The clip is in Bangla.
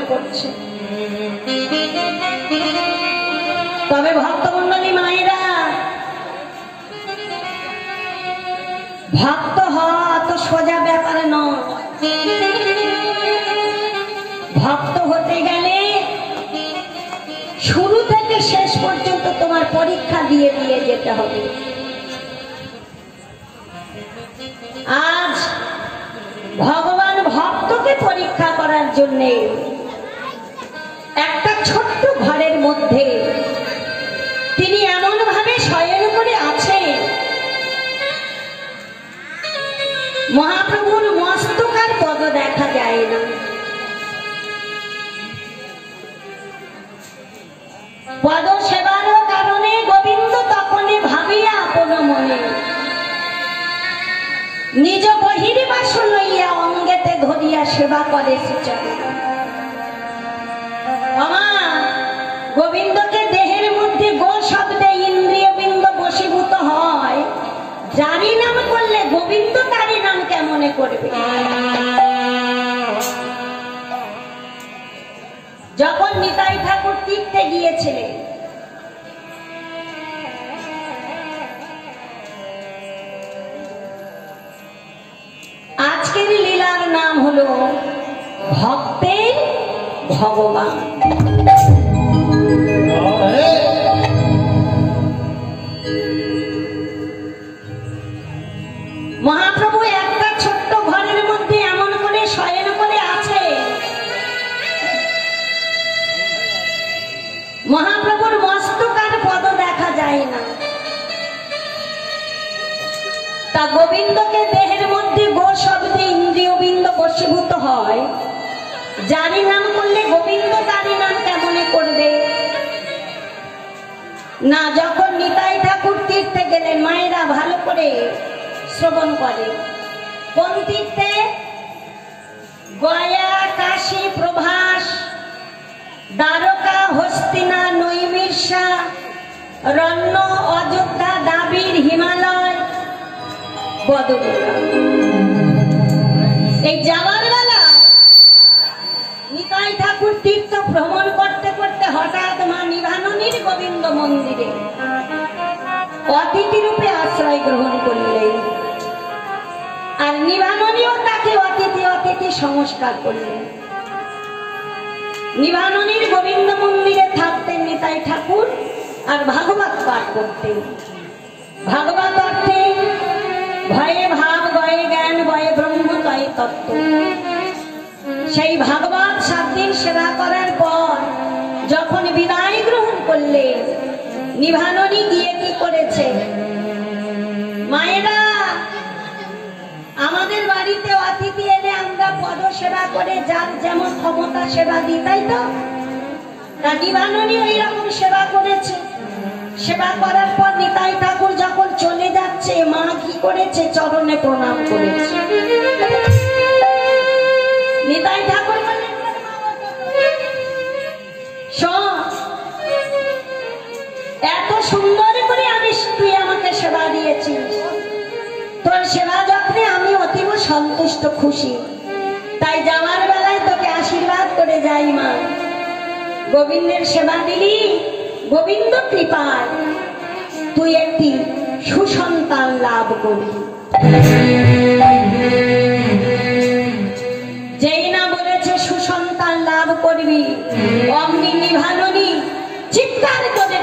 করছে। তবে ভক্তমণ্ডলী মায়েরা, ভক্ত হওয়া তো সোজা ব্যাপার নয়। ভক্ত হতে গেলে শুরু থেকে শেষ পর্যন্ত তোমার পরীক্ষা দিয়ে দিয়ে যেতে হবে। আজ ভগবান ভক্তকে পরীক্ষা করার জন্য একটা ছোট্ট ঘরের মধ্যে তিনি এমন ভাবে শয়ন করে আছেন, মহাপ্রভুর মস্তকার পদ দেখা যায় না। পদ সেবার কারণে গোবিন্দ তখনই ভাবিয়া আপন মনে নিজ বহির্বাস লইয়া অঙ্গেতে ধরিয়া সেবা করে শ্রীচরণে। গোবিন্দকে দেহের মধ্যে গো শব্দে ইন্দ্রিয় বৃন্দ বশীভূত হয়, যারই নাম করলে গোবিন্দ তারই নাম কেমনে করবে? যখন নিতাই ঠাকুর তীর্থে গিয়েছিলেন, আজকের লীলার নাম হলো ভক্তের ভগবান। মহাপ্রভু একটা ছোট্ট ঘরের মধ্যে এমন করে শয়ন করে আছে, মহাপ্রভুর মস্তকার পদ দেখা যায় না। তা গোবিন্দকে দেহের মধ্যে গো শব্দে ইন্দ্রিয় বৃন্দ বশীভূত হয়, যারই নাম করলে গোবিন্দ তারই নাম কেমনে করবে? না, যখন নিতাই ঠাকুর তীর্থে গেলেন, মায়েরা ভালো করে শ্রবণ করে, কোন তীর্থে? গয়া, কাশী, প্রভাস, দ্বারকা, হস্তিনা, নৈমিষা, রণ্য, অযোধ্যা, দাবির, হিমালয়, বদরিকা। এই যাওয়ার বেলা নিতাই ঠাকুর তীর্থ ভ্রমণ করতে করতে হঠাৎ মা নিভাননীর গোবিন্দ মন্দিরে অতিথি রূপে আশ্রয় গ্রহণ করলেন। আর নিভাননীও তাকে অতিথি অতিথি সংস্কার করলেন। নিভাননীর গোবিন্দ মন্দিরে থাকতেন নিতাই ঠাকুর আর ভাগবত পাঠ করতেন। ভাগবত অর্থে ভয়ে ভাব, গয়ে জ্ঞান, বয়ে ব্রহ্ম, তয়ে তত্ত্ব। সেই ভাগবত 7 দিন সেবা করার পর যখন বিদায় গ্রহণ করলেন, নিভাননী গিয়ে কি করেছে? মায়েরা, আমাদের বাড়িতে অতিথি এলে আমরা পদ সেবা করে যার যেমন ক্ষমতা সেবা দিই, তাই তো? তা নিভাননী ওই রকম সেবা করেছে। সেবা করার পর নিতাই ঠাকুর যখন চলে যাচ্ছে, মা কি করেছে? চরণে প্রণাম করেছে। নিতাই ঠাকুর বললেন, এত সুন্দর করে তুই আমাকে সেবা দিয়েছিস, তোর সেবা যত্নে আমি অতীব সন্তুষ্ট, খুশি। তাই যাওয়ার বেলায় তোকে আশীর্বাদ করে যাই, মা, গোবিন্দের সেবা দিলি, গোবিন্দ কৃপায় তুই একটি সুসন্তান লাভ করবি। যেই না বলেছে সুসন্তান লাভ করবি, অমনি নিভাননী চিৎকার করে